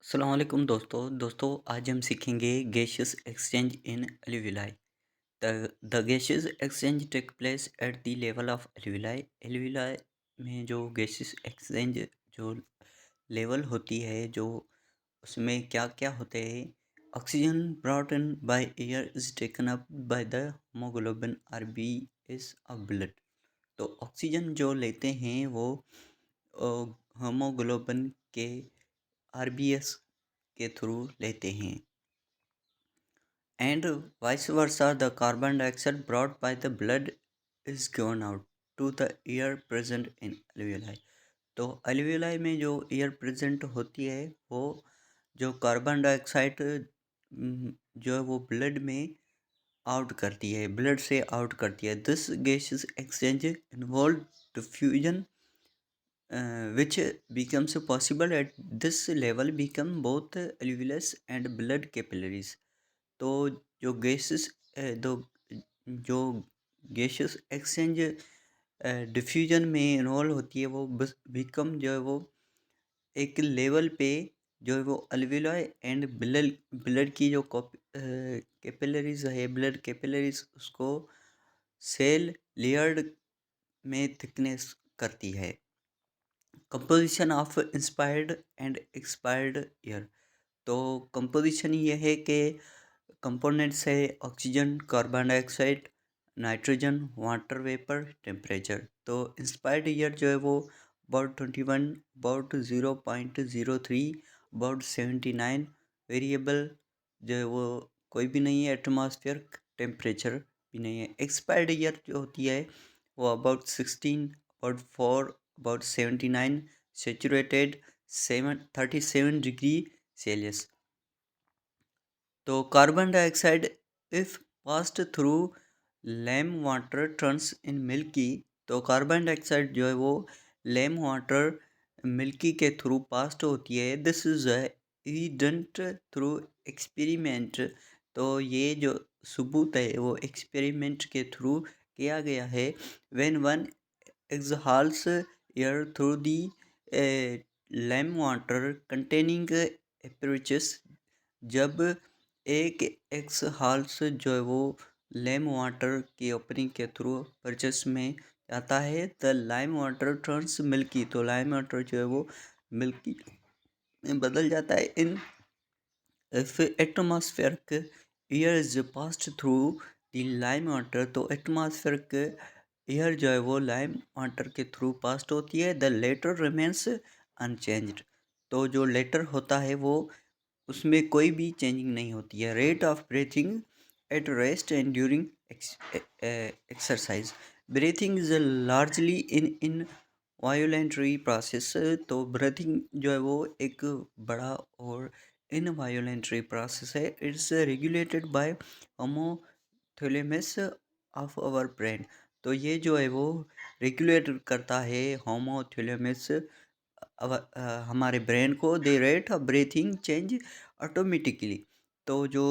अस्सलाम वालेकुम दोस्तों आज हम सीखेंगे gaseous exchange in alveoli. The gaseous exchange take place at the level of alveoli. Alveoli में जो गैसियस एक्सचेंज जो लेवल होती है, जो उसमें क्या क्या होते हैं। Oxygen brought in by air is taken up by the haemoglobin R B Cs of blood. तो ऑक्सीजन जो लेते हैं वो होमोग्लोबिन के आरबीएस के थ्रू लेते हैं। And vice versa the carbon dioxide brought by the blood is given out to the air present in alveoli. तो एल्वियोलाई में जो एयर प्रेजेंट होती है वो जो कार्बन डाइऑक्साइड जो है वो ब्लड में आउट करती है, ब्लड से आउट करती है। This gases exchange involve diffusion which becomes possible at this level become both alveolus and blood capillaries। तो जो गैसेस दो जो गैसेस एक्सचेंज डिफ्यूजन में इन्वॉल्व होती है वो बिकम जो है वो एक लेवल पे जो है वो अल्वियोलाई एंड ब्लड ब्लड की जो कैपिलरीज है, ब्लड कैपिलरीज उसको सेल लेयर्ड में थिकनेस करती है। Composition of inspired and expired air. तो कंपोजिशन ये है कि कंपोनेंट्स है oxygen, carbon dioxide, nitrogen, water vapour, temperature. तो इंस्पायर्ड ईयर जो है वो अबाउट 21, अबाउट 0.03, अबाउट 79। वेरिएबल जो है वो कोई भी नहीं है, एटमॉस्फेयर टेम्परेचर भी नहीं है। एक्सपायर्ड ईयर जो होती है वो about 16, about 4, about 79, saturated 37 degree Celsius. तो carbon dioxide if passed through lime water turns in milky. तो कार्बन डाइऑक्साइड जो है वो लैम वाटर मिल्की के थ्रू पास्ट होती है। This is evident through experiment. तो ये जो सबूत है वो एक्सपेरिमेंट के थ्रू किया गया है। When one exhales air through the lime water containing apparatus। जब एक एक्सहाल्स जो है वो लेम वाटर की ओपनिंग के थ्रू परचेस में आता है, the lime water turns milky. तो लाइम वाटर जो है वो मिल्की में बदल जाता है। In if atmospheric air is passed through the lime water. तो एटमॉस्फेरिक एयर जो है वो लाइम वाटर के थ्रू पास्ट होती है। The latter remains unchanged. तो जो लेटर होता है वो उसमें कोई भी चेंजिंग नहीं होती है। Rate of breathing at rest and during exercise. Breathing is largely involuntary process. तो ब्रीथिंग जो है वो एक बड़ा और इन वायोलेंट्री प्रोसेस है। It's regulated by hypothalamus of our brain. तो ये जो है वो रेगुलेट करता है होमोथैलेमस हमारे ब्रेन को। They rate of breathing change automatically. तो जो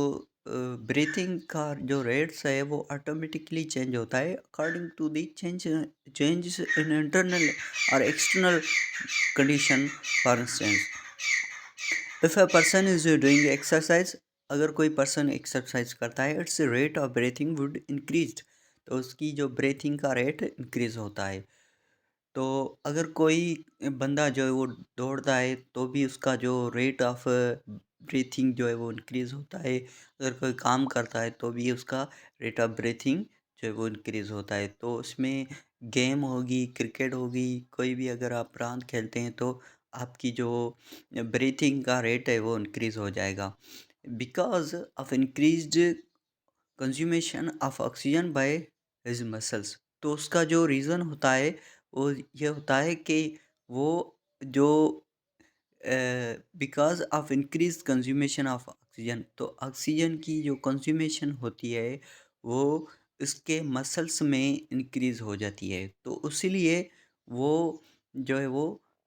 ब्रीथिंग का जो रेट्स है वो ऑटोमेटिकली चेंज होता है according to the changes in internal और external condition. For instance if a person is doing exercise, अगर कोई पर्सन एक्सरसाइज करता है, it's rate of breathing would increase. तो उसकी जो ब्रीथिंग का रेट इंक्रीज होता है। तो अगर कोई बंदा जो है वो दौड़ता है तो भी उसका जो रेट ऑफ ब्रीथिंग जो है वो इंक्रीज़ होता है। अगर कोई काम करता है तो भी उसका रेट ऑफ ब्रीथिंग जो है वो इंक्रीज़ होता है। तो उसमें गेम होगी, क्रिकेट होगी, कोई भी अगर आप प्रांत खेलते हैं तो आपकी जो ब्रीथिंग का रेट है वो इंक्रीज़ हो जाएगा। Because of increased consummation of oxygen by his muscles. तो उसका जो रीज़न होता है वो ये होता है कि वो जो because of increase consummation of oxygen. तो ऑक्सीजन की जो कंज्यूमेशन होती है वो इसके मसल्स में इंक्रीज हो जाती है। तो इसीलिए वो जो है वो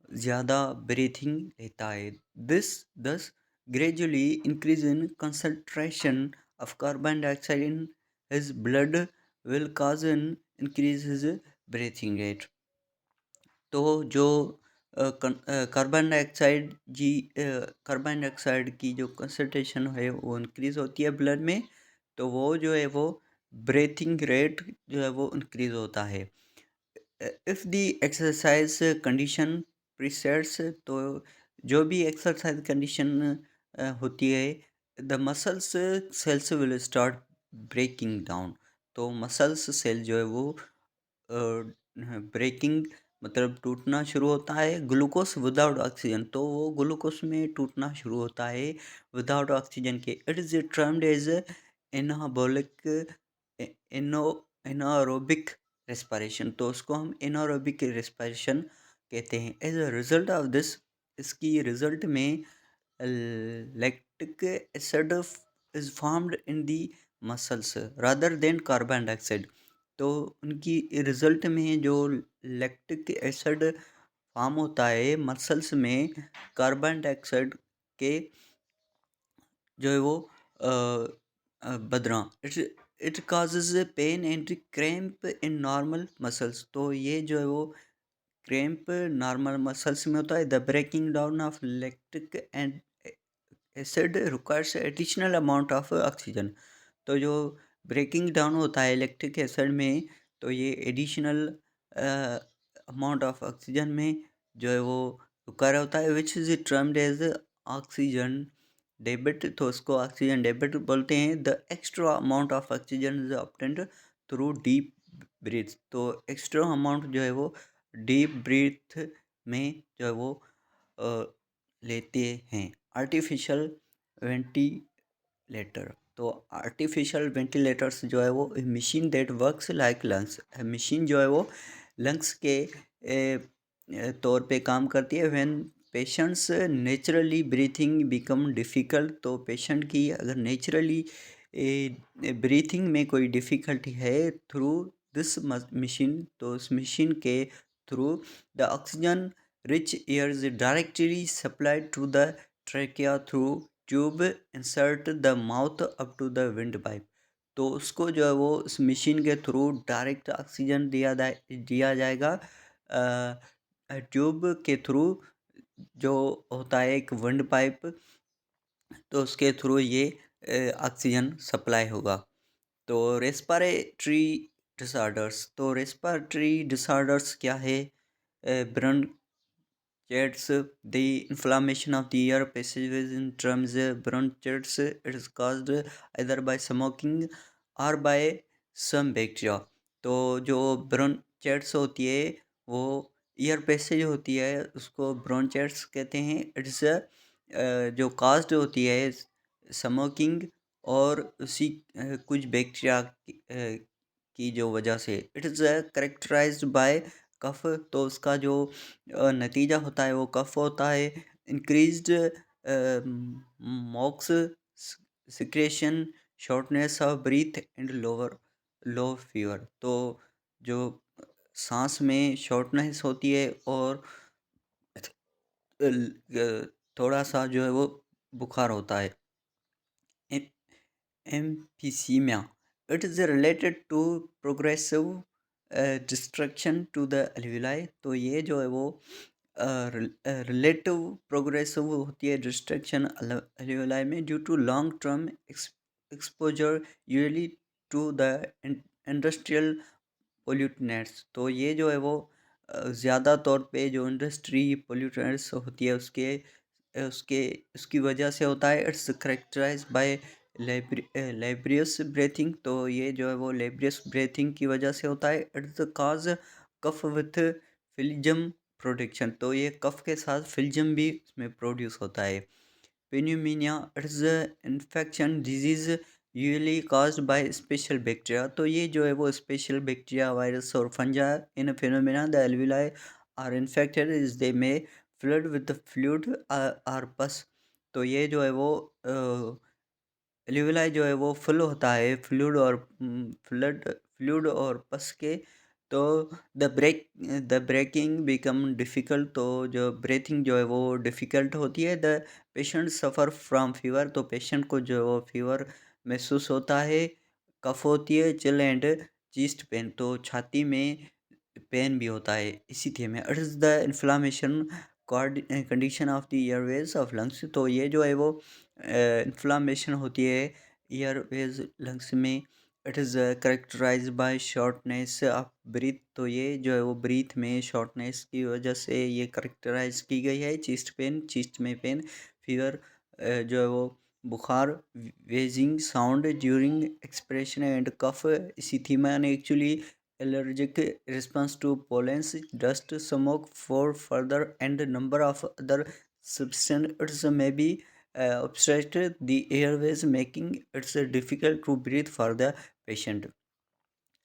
ज़्यादा ब्रीथिंग लेता है। दिस दस gradually increase in concentration of carbon dioxide in his blood will cause an increase his breathing rate। तो जो कार्बन डाइऑक्साइड की जो कंसंट्रेशन है वो इंक्रीज़ होती है ब्लड में, तो वो जो है वो ब्रीथिंग रेट जो है वो इंक्रीज़ होता है। If the exercise condition persists, तो जो भी एक्सरसाइज कंडीशन होती है, the muscles cells will start breaking down. तो मसल्स सेल जो है वो ब्रेकिंग मतलब टूटना शुरू होता है। ग्लूकोज विदाउट ऑक्सीजन, तो वो ग्लूकोज में टूटना शुरू होता है विदाउट ऑक्सीजन के। It is termed as anabolic इनो एनारोबिक रेस्पिरेशन, तो उसको हम एनारोबिक रेस्पिरेशन कहते हैं। As a result of this, इसकी रिजल्ट में lactic acid is formed in the muscles rather than carbon dioxide. तो उनकी रिजल्ट में जो लैक्टिक एसिड फॉर्म होता है मसल्स में कार्बन डाइऑक्साइड के जो है वो बदरा। It it causes pain and cramp in normal muscles, तो ये जो है वो क्रैम्प नॉर्मल मसल्स में होता है। The breaking down of lactic and acid requires additional amount of oxygen. तो जो ब्रेकिंग डाउन होता है इलेक्ट्रिक एसिड में, तो ये एडिशनल अमाउंट ऑफ ऑक्सीजन में जो है वो रिक्वायर होता है, which is termed as oxygen debit. तो उसको ऑक्सीजन डेबिट बोलते हैं। The extra amount of oxygen is obtained through deep breath, तो एक्स्ट्रा अमाउंट जो है वो डीप ब्रीथ में जो है वो अ, लेते हैं। आर्टिफिशियल वेंटिलेटर, तो आर्टिफिशियल वेंटिलेटर्स जो है वो machine that works like lungs, machine जो है वो लंग्स के तौर पे काम करती है। When patients naturally breathing become difficult, तो पेशेंट की अगर नेचुरली ब्रीथिंग में कोई डिफ़िकल्टी है थ्रू दिस मशीन, तो उस मशीन के through the oxygen rich air is directly supplied to the trachea through tube insert the mouth up to the windpipe. तो उसको जो है वो उस मशीन के थ्रू डायरेक्ट ऑक्सीजन दिया जाएगा ट्यूब के थ्रू, जो होता है एक विंड पाइप, तो उसके थ्रू ये ऑक्सीजन सप्लाई होगा। तो रेस्पिरेटरी डिसऑर्डर्स, तो रेस्पिरेटरी डिसऑर्डर्स क्या है? ब्रन Jets, the inflammation of the air passageways in terms bronchitis, it is caused either by smoking or by some bacteria। तो जो ब्रोंचाइटिस होती है वो एयर पैसेज होती है, उसको ब्रोंचाइटिस कहते हैं। इट्स जो कास्ड होती है स्मोकिंग और उसी कुछ बैक्टीरिया की जो वजह से। इट इज़ करेक्टराइज्ड बाय कफ, तो उसका जो नतीजा होता है वो कफ होता है। Increased मॉक्स secretion, shortness of breathe and lower low fever, तो जो सांस में शॉर्टनेस होती है और थोड़ा सा जो है वो बुखार होता है। Emphysema, it is related to progressive destruction to the alveoli, तो ये जो है वो रिलेटिव प्रोग्रेसिव होती है डिस्ट्रक्शन एल्विलाई में due to long term exposure usually to the industrial pollutants. तो ये जो है वो ज़्यादा तौर पे जो इंडस्ट्री पोल्यूटेंट्स होती है उसके उसकी वजह से होता है। इट्स करेक्टराइज बाय लेब्रियस ब्रीथिंग, तो ये जो है वो लेब्रियस ब्रीथिंग की वजह से होता है। It's cause cough with phlegm production, तो ये कफ के साथ फिल्जम भी उसमें प्रोड्यूस होता है। pneumonia, it's infection disease usually caused by special bacteria, तो ये जो है वो स्पेशल बैक्टीरिया वायरस और fungi in pneumonia the alveoli are infected is they में filled with the fluid or pus. तो ये जो है वो एल्विलाई जो है वो फुल होता है फ्लूइड और पस के। तो द ब्रेकिंग बिकम डिफ़िकल्ट, तो जो ब्रीथिंग जो है वो डिफ़िकल्ट होती है। The patient suffer from fever, तो पेशेंट को जो है वो फीवर महसूस होता है। कफ होती है, चिल एंड चीस्ट पेन, तो छाती में पेन भी होता है इसी थी में। It is the inflammation condition of the airways of lungs. तो ये जो है वो इन्फ्लामेशन होती है एयरवेज लंग्स में। It is characterise by shortness of breath. तो ये जो है वो ब्रीथ में शॉर्टनेस की वजह से ये करेक्टराइज की गई है। चेस्ट में पेन, फीवर, जो है वो बुखार, wheezing sound during expression and cough. इसी थी मैंने actually allergic response to pollens, dust, smoke, for further and number of other substances may be obstruct the airways, making it difficult to breathe for the patient.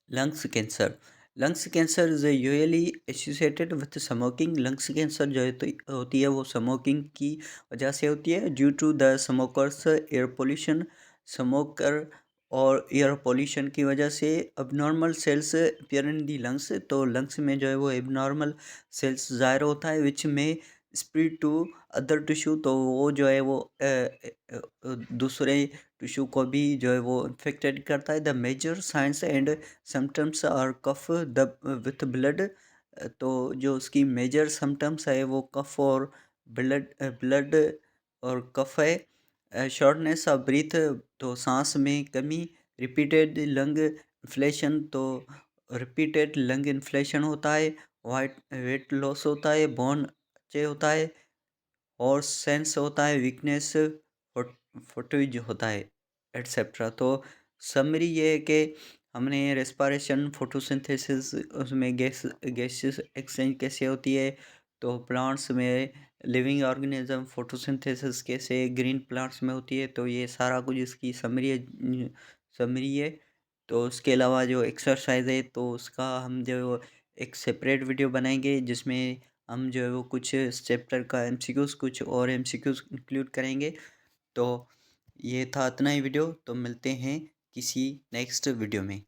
Lungs cancer. Lungs cancer is usually associated with smoking. Lungs cancer जो है तो होती है वो smoking की वजह से होती है। Due to the smokers air pollution, smoker और एयर पोल्यूशन की वजह से abnormal cells appear in the lungs. तो लंग्स में जो है वो एबनॉर्मल सेल्स ज़ाहिर होता है विच में स्प्रेड टू अदर टिश्यू। तो वो जो है वो दूसरे टिश्यू को भी जो है वो इन्फेक्टेड करता है। The major signs and symptoms are cough the with blood. तो जो उसकी मेजर सिम्टम्स है वो कफ और ब्लड और कफ है। शॉर्टनेस ऑफ ब्रीथ, तो सांस में कमी। रिपीटेड लंग इन्फ्लेशन, तो रिपीटेड लंग इन्फ्लेशन होता है। वाइट वेट लॉस होता है। बोन अच्छे होता है और सेंस होता है। वीकनेस, फुटेज होता है, एट्सेट्रा। तो समरी ये है कि हमने रेस्पिरेशन, फोटोसिंथेसिस, उसमें गैसेस एक्सचेंज कैसे होती है। तो प्लांट्स में लिविंग ऑर्गेनिज्म फोटोसिंथेसिस कैसे ग्रीन प्लांट्स में होती है। तो ये सारा कुछ इसकी समरी है। तो उसके अलावा जो एक्सरसाइज है तो उसका हम जो एक सेपरेट वीडियो बनाएंगे जिसमें हम जो है वो कुछ इस चैप्टर का एमसीक्यूज़, कुछ और एमसीक्यूज़ इंक्लूड करेंगे। तो ये था इतना ही वीडियो। तो मिलते हैं किसी नेक्स्ट वीडियो में।